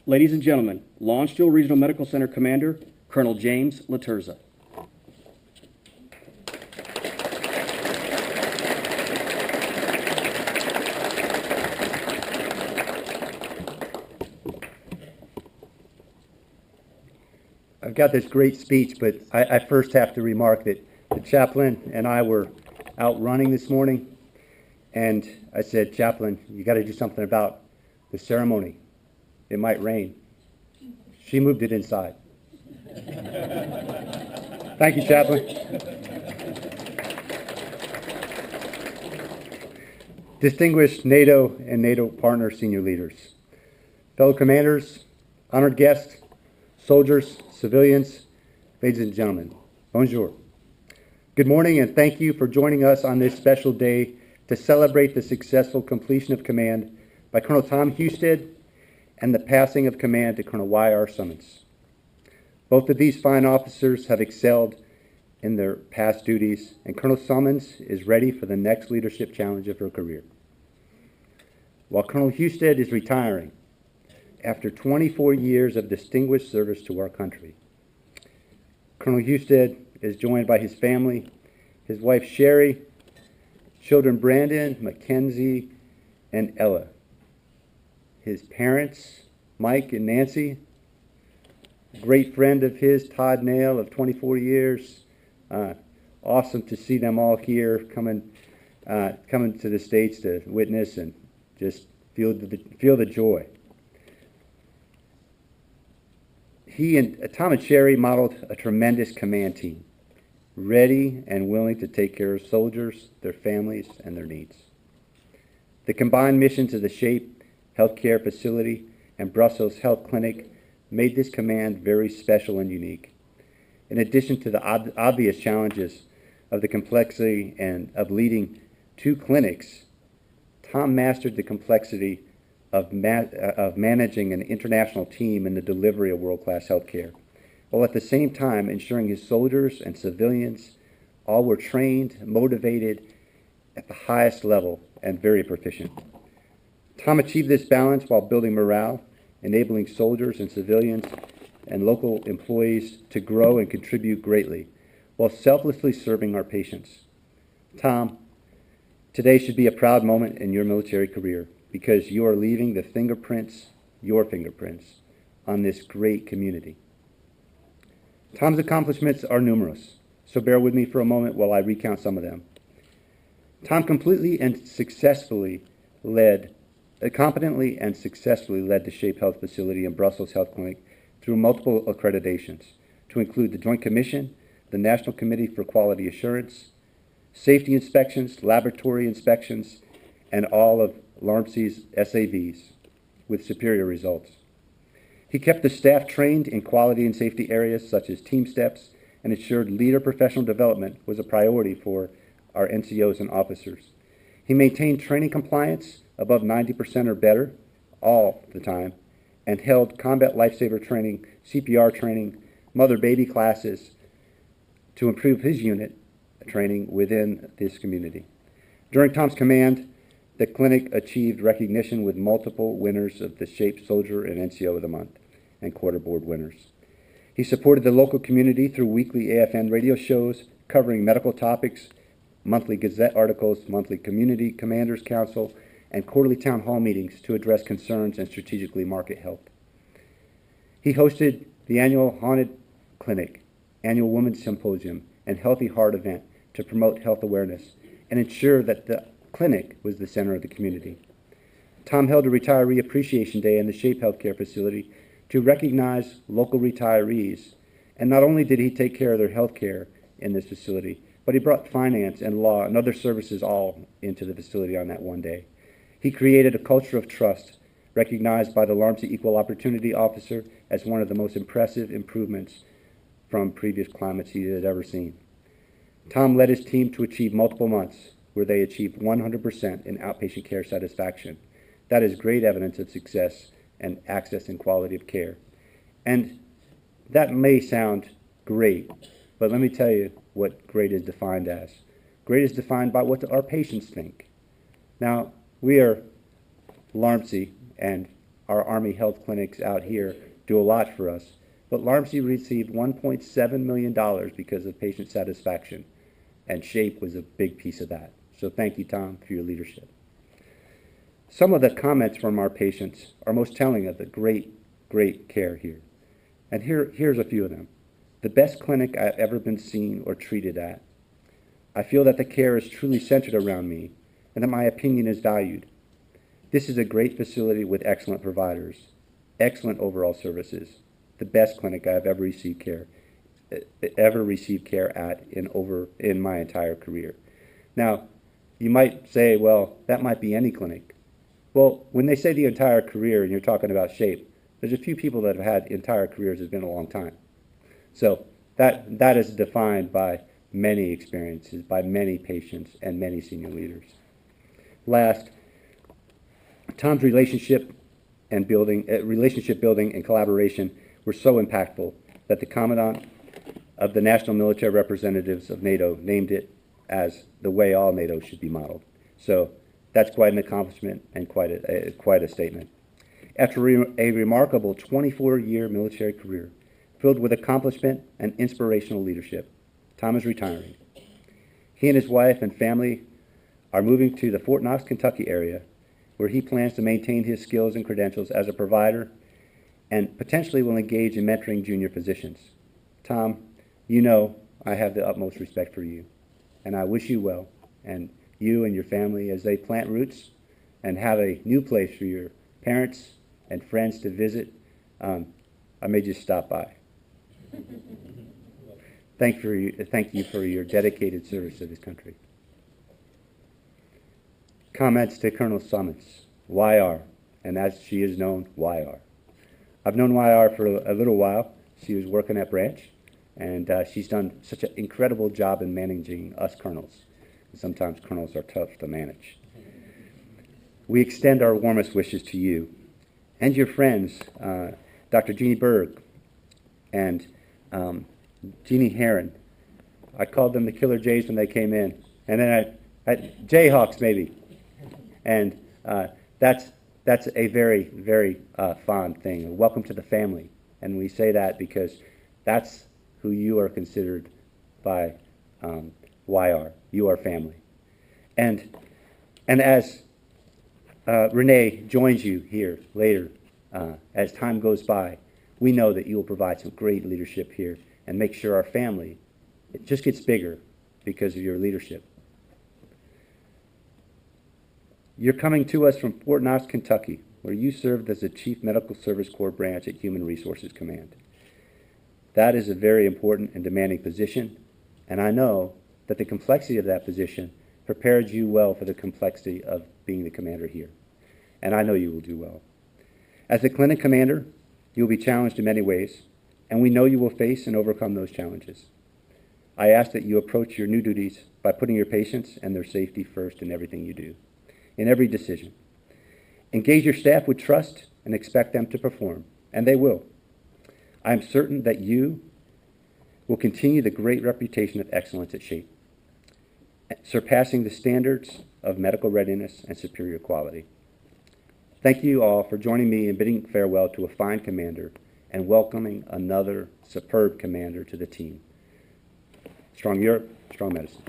Ladies and gentlemen, Lawrenceville Regional Medical Center Commander, Colonel James Laterza. I've got this great speech, but I first have to remark that the chaplain and I were out running this morning, and I said, "Chaplain, you got to do something about the ceremony. It might rain." She moved it inside. Thank you, Chaplain. Distinguished NATO and NATO partner senior leaders, fellow commanders, honored guests, soldiers, civilians, ladies and gentlemen, bonjour. Good morning, and thank you for joining us on this special day to celebrate the successful completion of command by Colonel Tom Husted and the passing of command to Colonel Y.R. Summons. Both of these fine officers have excelled in their past duties, and Colonel Summons is ready for the next leadership challenge of her career. While Colonel Husted is retiring after 24 years of distinguished service to our country, Colonel Husted is joined by his family, his wife Sherry, children Brandon, Mackenzie, and Ella, his parents, Mike and Nancy, a great friend of his, Todd Nail, of 24 years. Awesome to see them all here coming to the States to witness and just feel the joy. He and Tom and Sherry modeled a tremendous command team, ready and willing to take care of soldiers, their families, and their needs. The combined missions of the SHAPE Healthcare Facility and Brussels Health Clinic made this command very special and unique. In addition to the obvious challenges of the complexity and of leading two clinics, Tom mastered the complexity of managing an international team in the delivery of world-class healthcare, while at the same time ensuring his soldiers and civilians all were trained, motivated at the highest level, and very proficient. Tom achieved this balance while building morale, enabling soldiers and civilians and local employees to grow and contribute greatly, while selflessly serving our patients. Tom, today should be a proud moment in your military career, because you are leaving the fingerprints, your fingerprints, on this great community. Tom's accomplishments are numerous, so bear with me for a moment while I recount some of them. Tom competently and successfully led the SHAPE Health Facility and Brussels Health Clinic through multiple accreditations, to include the Joint Commission, the National Committee for Quality Assurance, safety inspections, laboratory inspections, and all of LARMC's SAVs with superior results. He kept the staff trained in quality and safety areas such as team steps, and ensured leader professional development was a priority for our NCOs and officers. He maintained training compliance above 90% or better all the time, and held combat lifesaver training, CPR training, mother-baby classes to improve his unit training within this community. During Tom's command, the clinic achieved recognition with multiple winners of the SHAPE Soldier and NCO of the Month and Quarter Board winners. He supported the local community through weekly AFN radio shows covering medical topics, monthly Gazette articles, monthly Community Commanders Council, and quarterly town hall meetings to address concerns and strategically market health. He hosted the annual Haunted Clinic, annual Women's Symposium, and Healthy Heart event to promote health awareness and ensure that the clinic was the center of the community. Tom held a Retiree Appreciation Day in the SHAPE Healthcare Facility to recognize local retirees, and not only did he take care of their health care in this facility, but he brought finance and law and other services all into the facility on that one day. He created a culture of trust, recognized by the LARMC Equal Opportunity Officer as one of the most impressive improvements from previous climates he had ever seen. Tom led his team to achieve multiple months where they achieved 100% in outpatient care satisfaction. That is great evidence of success and access and quality of care. And that may sound great, but let me tell you what great is defined as. Great is defined by what our patients think. Now, we are LARMC, and our Army health clinics out here do a lot for us, but LARMC received $1.7 million because of patient satisfaction, and SHAPE was a big piece of that. So thank you, Tom, for your leadership. Some of the comments from our patients are most telling of the great care here. And here's a few of them. The best clinic I've ever been seen or treated at. I feel that the care is truly centered around me and that my opinion is valued. This is a great facility with excellent providers, excellent overall services, the best clinic I've ever received care at in my entire career. Now, you might say, well, that might be any clinic. Well, when they say the entire career and you're talking about SHAPE, there's a few people that have had entire careers that's been a long time. So that is defined by many experiences, by many patients and many senior leaders. Last, Tom's relationship building and collaboration were so impactful that the Commandant of the National Military Representatives of NATO named it as the way all NATO should be modeled. So that's quite an accomplishment and quite a statement. After a remarkable 24-year military career filled with accomplishment and inspirational leadership, Tom is retiring. He and his wife and family are moving to the Fort Knox, Kentucky area, where he plans to maintain his skills and credentials as a provider and potentially will engage in mentoring junior physicians. Tom, you know I have the utmost respect for you, and I wish you well, and you and your family as they plant roots and have a new place for your parents and friends to visit. I may just stop by. Thank you for your dedicated service to this country. Comments to Colonel Summons, YR, and as she is known, YR. I've known YR for a little while. She was working at Branch, and she's done such an incredible job in managing us colonels. Sometimes colonels are tough to manage. We extend our warmest wishes to you and your friends, Dr. Jeannie Berg and Jeannie Heron. I called them the Killer Jays when they came in, and then Jayhawks maybe. And that's a very, very fond thing. Welcome to the family. And we say that because that's who you are considered by YR. You are family. And as Renee joins you here later, as time goes by, we know that you will provide some great leadership here and make sure our family, it just gets bigger because of your leadership. You're coming to us from Fort Knox, Kentucky, where you served as the Chief Medical Service Corps branch at Human Resources Command. That is a very important and demanding position, and I know that the complexity of that position prepared you well for the complexity of being the commander here, and I know you will do well. As the clinic commander, you will be challenged in many ways, and we know you will face and overcome those challenges. I ask that you approach your new duties by putting your patients and their safety first in everything you do, in every decision. Engage your staff with trust and expect them to perform, and they will. I am certain that you will continue the great reputation of excellence at SHAPE, surpassing the standards of medical readiness and superior quality. Thank you all for joining me in bidding farewell to a fine commander and welcoming another superb commander to the team. Strong Europe, strong medicine.